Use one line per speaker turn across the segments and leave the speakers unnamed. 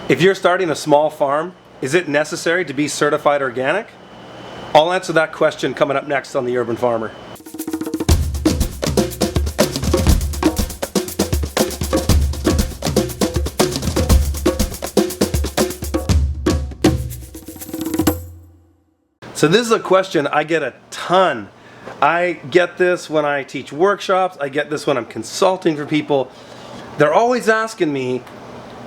If you're starting a small farm, is it necessary to be certified organic? I'll answer that question coming up next on The Urban Farmer. So this is a question I get a ton. I get this when I teach workshops, I get this when I'm consulting for people. They're always asking me,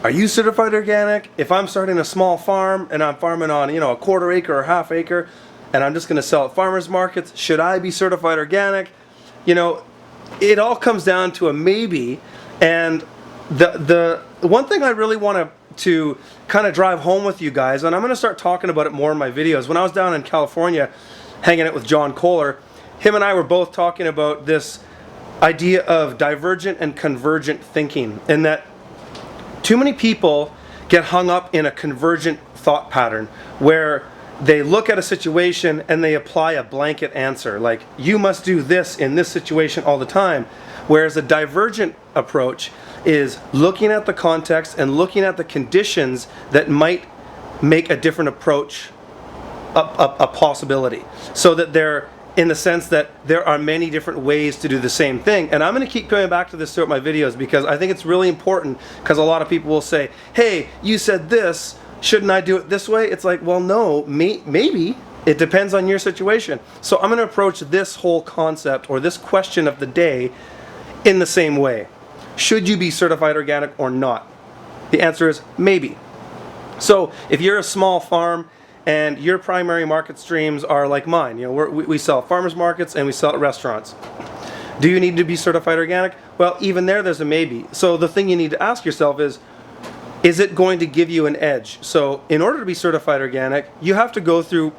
are you certified organic? If I'm starting a small farm and I'm farming on, a quarter acre or half acre, and I'm just going to sell at farmers markets, should I be certified organic? It all comes down to a maybe. And the one thing I really want to kind of drive home with you guys, and I'm going to start talking about it more in my videos. When I was down in California hanging out with John Kohler, him and I were both talking about this idea of divergent and convergent thinking, and that too many people get hung up in a convergent thought pattern where they look at a situation and they apply a blanket answer, like you must do this in this situation all the time, whereas a divergent approach is looking at the context and looking at the conditions that might make a different approach a possibility, so that they're in the sense that there are many different ways to do the same thing. And I'm going to keep coming back to this throughout my videos because I think it's really important, because a lot of people will say, hey, you said this, shouldn't I do it this way? It's like, well, no, maybe. It depends on your situation. So I'm going to approach this whole concept or this question of the day in the same way. Should you be certified organic or not? The answer is maybe. So if you're a small farm and your primary market streams are like mine, we sell at farmers markets and we sell at restaurants. Do you need to be certified organic? Well, even there's a maybe. So the thing you need to ask yourself is it going to give you an edge? So in order to be certified organic, you have to go through,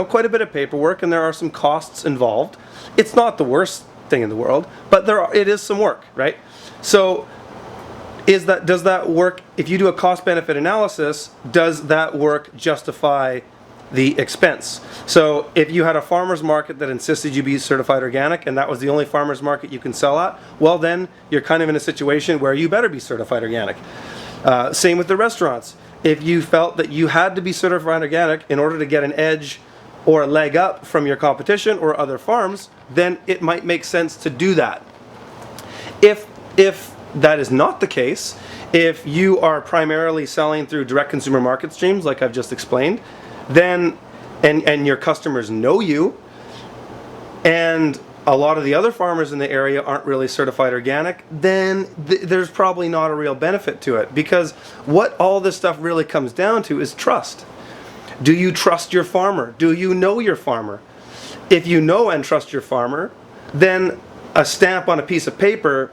quite a bit of paperwork, and there are some costs involved. It's not the worst thing in the world, but it is some work, right? So does that work? If you do a cost-benefit analysis, does that work justify the expense? So if you had a farmer's market that insisted you be certified organic and that was the only farmer's market you can sell at, well then you're kind of in a situation where you better be certified organic. Same with the restaurants. If you felt that you had to be certified organic in order to get an edge or a leg up from your competition or other farms, then it might make sense to do that. If that is not the case, if you are primarily selling through direct consumer market streams like I've just explained, then and your customers know you, and a lot of the other farmers in the area aren't really certified organic, then there's probably not a real benefit to it, because what all this stuff really comes down to is trust. Do you trust your farmer? Do you know your farmer? If you know and trust your farmer, then a stamp on a piece of paper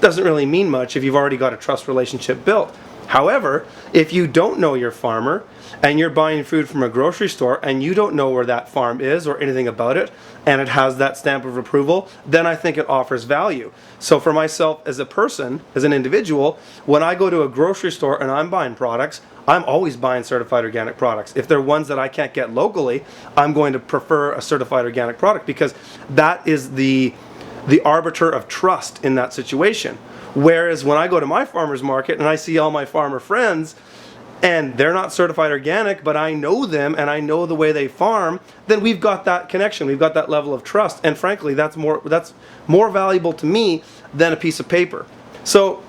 doesn't really mean much if you've already got a trust relationship built. However, if you don't know your farmer and you're buying food from a grocery store and you don't know where that farm is or anything about it, and it has that stamp of approval, then I think it offers value. So for myself as a person, as an individual, when I go to a grocery store and I'm buying products, I'm always buying certified organic products. If they're ones that I can't get locally, I'm going to prefer a certified organic product, because that is the arbiter of trust in that situation. Whereas when I go to my farmer's market and I see all my farmer friends and they're not certified organic, but I know them and I know the way they farm, then we've got that connection, we've got that level of trust, and frankly that's more valuable to me than a piece of paper. So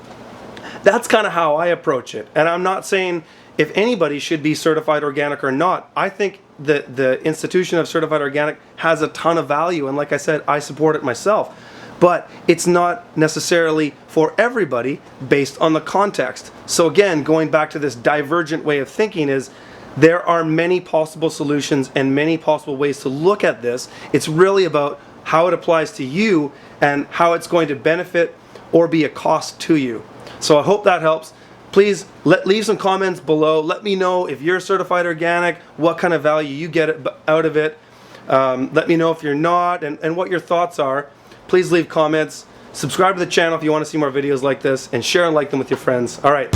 that's kind of how I approach it. And I'm not saying if anybody should be certified organic or not. I think that the institution of certified organic has a ton of value, and like I said, I support it myself. But it's not necessarily for everybody based on the context. So again, going back to this divergent way of thinking, is there are many possible solutions and many possible ways to look at this. It's really about how it applies to you and how it's going to benefit or be a cost to you. So I hope that helps. Please leave some comments below. Let me know if you're certified organic, what kind of value you get out of it. Let me know if you're not, and what your thoughts are. Please leave comments. Subscribe to the channel if you want to see more videos like this, and share and like them with your friends. All right.